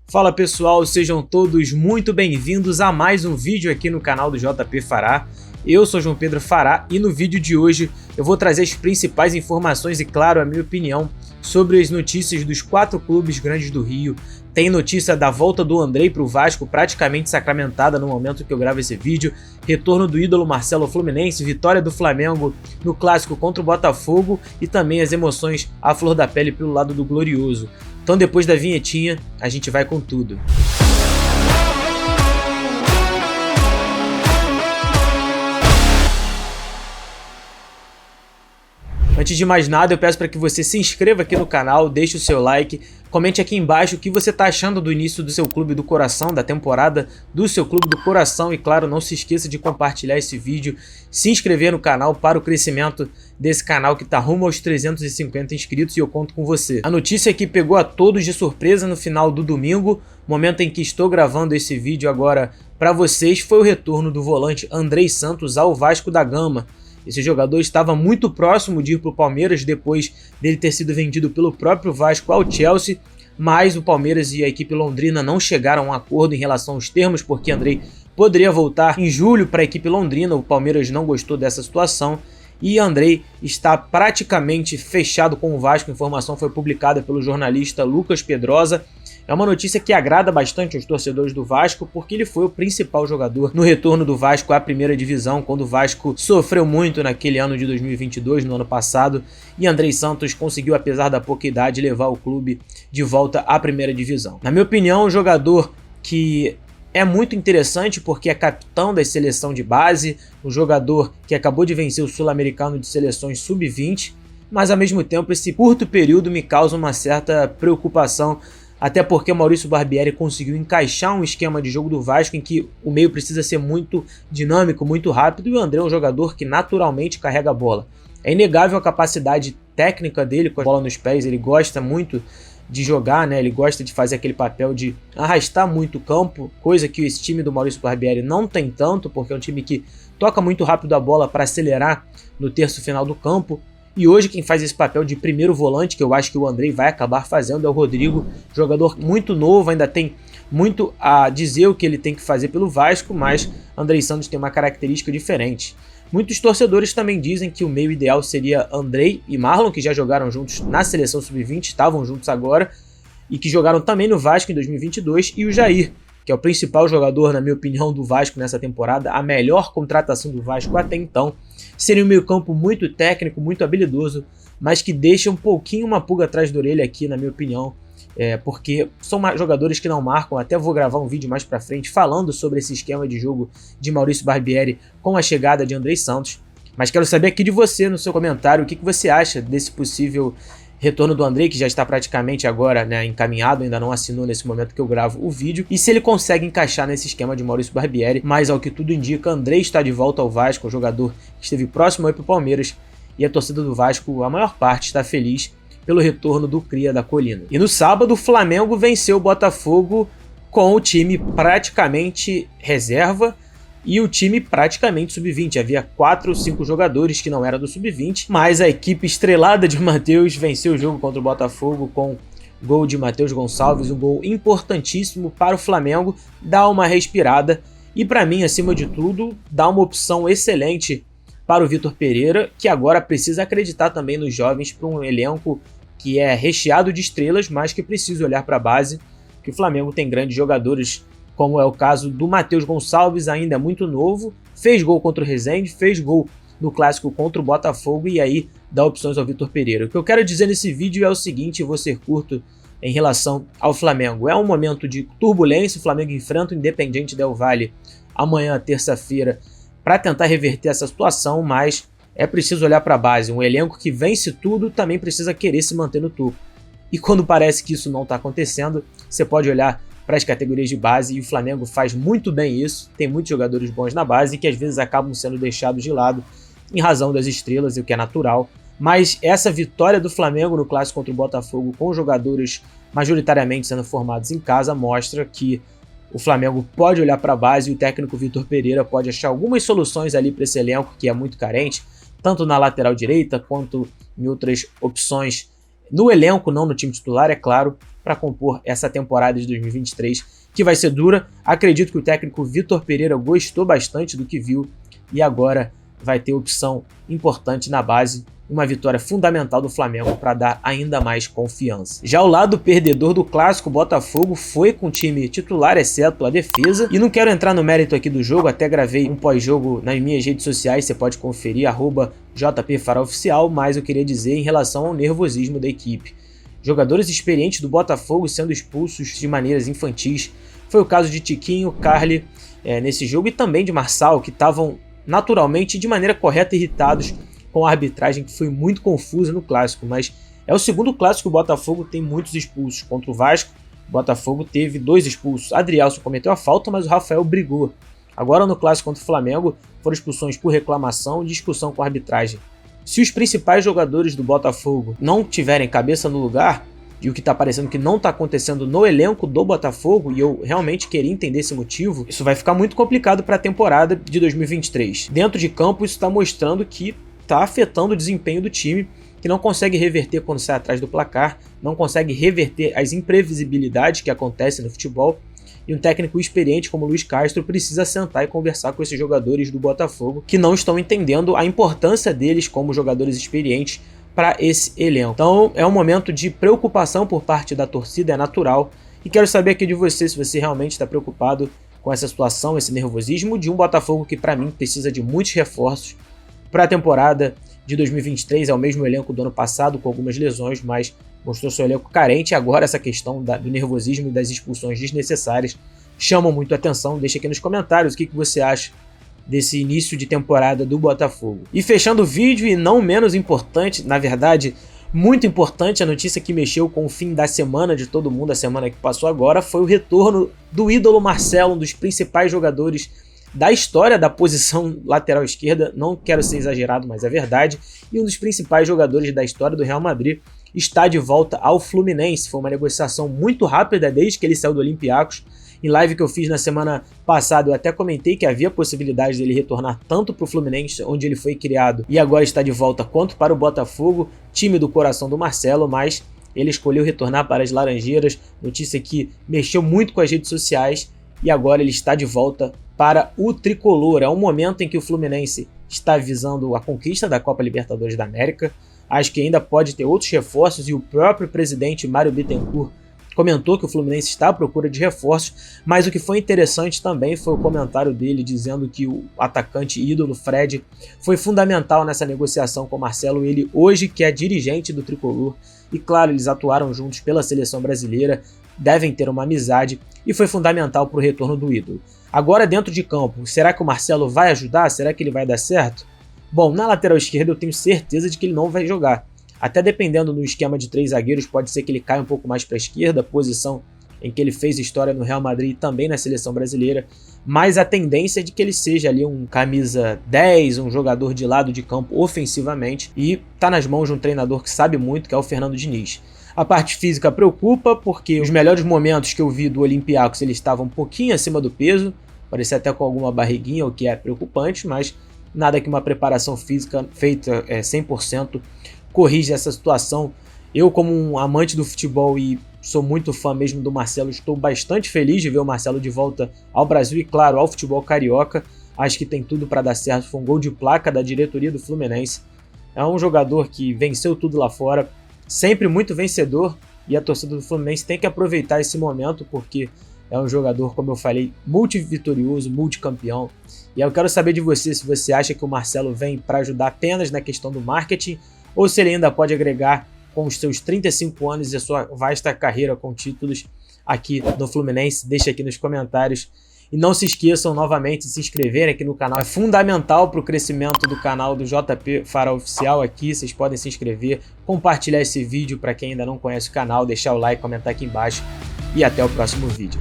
Fala pessoal, sejam todos muito bem-vindos a mais um vídeo aqui no canal do JP Fará. Eu sou João Pedro Fará e no vídeo de hoje eu vou trazer as principais informações e, claro, a minha opinião sobre as notícias dos 4 clubes grandes do Rio. Tem notícia da volta do Andrei para o Vasco, praticamente sacramentada no momento que eu gravo esse vídeo, retorno do ídolo Marcelo ao Fluminense, vitória do Flamengo no clássico contra o Botafogo e também as emoções à flor da pele pelo lado do Glorioso. Então depois da vinhetinha, a gente vai com tudo. Antes de mais nada, eu peço para que você se inscreva aqui no canal, deixe o seu like, comente aqui embaixo o que você está achando do início do seu clube do coração, da temporada do seu clube do coração e, claro, não se esqueça de compartilhar esse vídeo, se inscrever no canal para o crescimento desse canal que está rumo aos 350 inscritos e eu conto com você. A notícia que pegou a todos de surpresa no final do domingo, momento em que estou gravando esse vídeo agora para vocês, foi o retorno do volante Andrei Santos ao Vasco da Gama. Esse jogador estava muito próximo de ir para o Palmeiras depois dele ter sido vendido pelo próprio Vasco ao Chelsea, mas o Palmeiras e a equipe londrina não chegaram a um acordo em relação aos termos, porque Andrei poderia voltar em julho para a equipe londrina. O Palmeiras não gostou dessa situação e Andrei está praticamente fechado com o Vasco. A informação foi publicada pelo jornalista Lucas Pedrosa. É uma notícia que agrada bastante aos torcedores do Vasco, porque ele foi o principal jogador no retorno do Vasco à primeira divisão, quando o Vasco sofreu muito naquele ano de 2022, no ano passado, e Andrei Santos conseguiu, apesar da pouca idade, levar o clube de volta à primeira divisão. Na minha opinião, um jogador que é muito interessante porque é capitão da seleção de base, um jogador que acabou de vencer o Sul-Americano de Seleções Sub-20, mas ao mesmo tempo esse curto período me causa uma certa preocupação, até porque o Maurício Barbieri conseguiu encaixar um esquema de jogo do Vasco em que o meio precisa ser muito dinâmico, muito rápido, e o André é um jogador que naturalmente carrega a bola. É inegável a capacidade técnica dele com a bola nos pés, ele gosta muito de jogar, né? Ele gosta de fazer aquele papel de arrastar muito o campo, coisa que esse time do Maurício Barbieri não tem tanto, porque é um time que toca muito rápido a bola para acelerar no terço final do campo. E hoje quem faz esse papel de primeiro volante, que eu acho que o Andrei vai acabar fazendo, é o Rodrigo, jogador muito novo, ainda tem muito a dizer o que ele tem que fazer pelo Vasco, mas Andrei Santos tem uma característica diferente. Muitos torcedores também dizem que o meio ideal seria Andrei e Marlon, que já jogaram juntos na seleção sub-20, estavam juntos agora, e que jogaram também no Vasco em 2022, e o Jair, que é o principal jogador, na minha opinião, do Vasco nessa temporada, a melhor contratação do Vasco até então. Seria um meio-campo muito técnico, muito habilidoso, mas que deixa um pouquinho uma pulga atrás da orelha aqui, na minha opinião, porque são jogadores que não marcam. Até vou gravar um vídeo mais pra frente falando sobre esse esquema de jogo de Maurício Barbieri com a chegada de Andrei Santos. Mas quero saber aqui de você, no seu comentário, o que você acha desse possível retorno do Andrei, que já está praticamente agora, né, encaminhado, ainda não assinou nesse momento que eu gravo o vídeo, e se ele consegue encaixar nesse esquema de Maurício Barbieri. Mas ao que tudo indica, Andrei está de volta ao Vasco, um jogador que esteve próximo aí para o Palmeiras, e a torcida do Vasco, a maior parte, está feliz pelo retorno do Cria da Colina. E no sábado, o Flamengo venceu o Botafogo com o time praticamente reserva, e o time praticamente sub-20, havia 4 ou 5 jogadores que não eram do sub-20, mas a equipe estrelada de Matheus venceu o jogo contra o Botafogo com gol de Matheus Gonçalves, um gol importantíssimo para o Flamengo, dá uma respirada e, para mim, acima de tudo, dá uma opção excelente para o Vitor Pereira, que agora precisa acreditar também nos jovens para um elenco que é recheado de estrelas, mas que precisa olhar para a base, que o Flamengo tem grandes jogadores, como é o caso do Matheus Gonçalves, ainda é muito novo, fez gol contra o Resende, fez gol no clássico contra o Botafogo e aí dá opções ao Vitor Pereira. O que eu quero dizer nesse vídeo é o seguinte, vou ser curto em relação ao Flamengo. É um momento de turbulência, o Flamengo enfrenta o Independiente Del Valle amanhã, terça-feira, para tentar reverter essa situação, mas é preciso olhar para a base. Um elenco que vence tudo também precisa querer se manter no topo. E quando parece que isso não está acontecendo, você pode olhar para as categorias de base, e o Flamengo faz muito bem isso, tem muitos jogadores bons na base que às vezes acabam sendo deixados de lado em razão das estrelas, o que é natural, mas essa vitória do Flamengo no clássico contra o Botafogo com jogadores majoritariamente sendo formados em casa mostra que o Flamengo pode olhar para a base e o técnico Vitor Pereira pode achar algumas soluções ali para esse elenco que é muito carente, tanto na lateral direita quanto em outras opções no elenco, não no time titular, é claro, para compor essa temporada de 2023, que vai ser dura. Acredito que o técnico Vitor Pereira gostou bastante do que viu e agora vai ter opção importante na base, uma vitória fundamental do Flamengo para dar ainda mais confiança. Já o lado perdedor do clássico, o Botafogo foi com o time titular, exceto a defesa. E não quero entrar no mérito aqui do jogo, até gravei um pós-jogo nas minhas redes sociais, você pode conferir, @JPFarolOficial, mas eu queria dizer em relação ao nervosismo da equipe. Jogadores experientes do Botafogo sendo expulsos de maneiras infantis. Foi o caso de Tiquinho, Carly nesse jogo e também de Marçal, que estavam naturalmente de maneira correta irritados com a arbitragem que foi muito confusa no clássico, mas é o segundo clássico que o Botafogo tem muitos expulsos. Contra o Vasco, o Botafogo teve 2 expulsos. Adrielson cometeu a falta, mas o Rafael brigou. Agora no clássico contra o Flamengo, foram expulsões por reclamação e discussão com a arbitragem. Se os principais jogadores do Botafogo não tiverem cabeça no lugar, e o que está parecendo que não está acontecendo no elenco do Botafogo, e eu realmente queria entender esse motivo, isso vai ficar muito complicado para a temporada de 2023. Dentro de campo, isso está mostrando que está afetando o desempenho do time, que não consegue reverter quando sai atrás do placar, não consegue reverter as imprevisibilidades que acontecem no futebol, e um técnico experiente como Luiz Castro precisa sentar e conversar com esses jogadores do Botafogo, que não estão entendendo a importância deles como jogadores experientes para esse elenco. Então é um momento de preocupação por parte da torcida, é natural, e quero saber aqui de você se você realmente está preocupado com essa situação, esse nervosismo de um Botafogo que para mim precisa de muitos reforços para a temporada de 2023. É o mesmo elenco do ano passado, com algumas lesões, mas mostrou seu elenco carente. Agora essa questão do nervosismo e das expulsões desnecessárias chamam muito a atenção. Deixa aqui nos comentários o que você acha desse início de temporada do Botafogo. E fechando o vídeo, e não menos importante, na verdade, muito importante, a notícia que mexeu com o fim da semana de todo mundo, a semana que passou agora, foi o retorno do ídolo Marcelo, um dos principais jogadores da história da posição lateral esquerda. Não quero ser exagerado, mas é verdade, e um dos principais jogadores da história do Real Madrid está de volta ao Fluminense. Foi uma negociação muito rápida desde que ele saiu do Olympiacos. Em live que eu fiz na semana passada, eu até comentei que havia possibilidade dele retornar tanto para o Fluminense, onde ele foi criado e agora está de volta, quanto para o Botafogo, time do coração do Marcelo, mas ele escolheu retornar para as Laranjeiras, notícia que mexeu muito com as redes sociais, e agora ele está de volta para o Tricolor. É um momento em que o Fluminense está visando a conquista da Copa Libertadores da América. Acho que ainda pode ter outros reforços, e o próprio presidente Mário Bittencourt comentou que o Fluminense está à procura de reforços, mas o que foi interessante também foi o comentário dele dizendo que o atacante ídolo Fred foi fundamental nessa negociação com o Marcelo, ele hoje que é dirigente do Tricolor, e claro, eles atuaram juntos pela seleção brasileira, devem ter uma amizade, e foi fundamental para o retorno do ídolo. Agora dentro de campo, será que o Marcelo vai ajudar? Será que ele vai dar certo? Bom, na lateral esquerda eu tenho certeza de que ele não vai jogar. Até dependendo do esquema de 3 zagueiros, pode ser que ele caia um pouco mais para a esquerda, posição em que ele fez história no Real Madrid e também na seleção brasileira, mas a tendência é de que ele seja ali um camisa 10, um jogador de lado de campo ofensivamente, e está nas mãos de um treinador que sabe muito, que é o Fernando Diniz. A parte física preocupa, porque os melhores momentos que eu vi do Olympiacos, ele estava um pouquinho acima do peso, parecia até com alguma barriguinha, o que é preocupante, mas nada que uma preparação física feita 100% corrige essa situação. Eu, como um amante do futebol e sou muito fã mesmo do Marcelo, estou bastante feliz de ver o Marcelo de volta ao Brasil e, claro, ao futebol carioca. Acho que tem tudo para dar certo. Foi um gol de placa da diretoria do Fluminense. É um jogador que venceu tudo lá fora, sempre muito vencedor, e a torcida do Fluminense tem que aproveitar esse momento, porque é um jogador, como eu falei, multivitorioso, multicampeão. E eu quero saber de você se você acha que o Marcelo vem para ajudar apenas na questão do marketing, ou se ele ainda pode agregar com os seus 35 anos e a sua vasta carreira com títulos aqui no Fluminense. Deixa aqui nos comentários. E não se esqueçam novamente de se inscreverem aqui no canal. É fundamental para o crescimento do canal do JP Farol Oficial aqui. Vocês podem se inscrever, compartilhar esse vídeo para quem ainda não conhece o canal, deixar o like, comentar aqui embaixo. E até o próximo vídeo.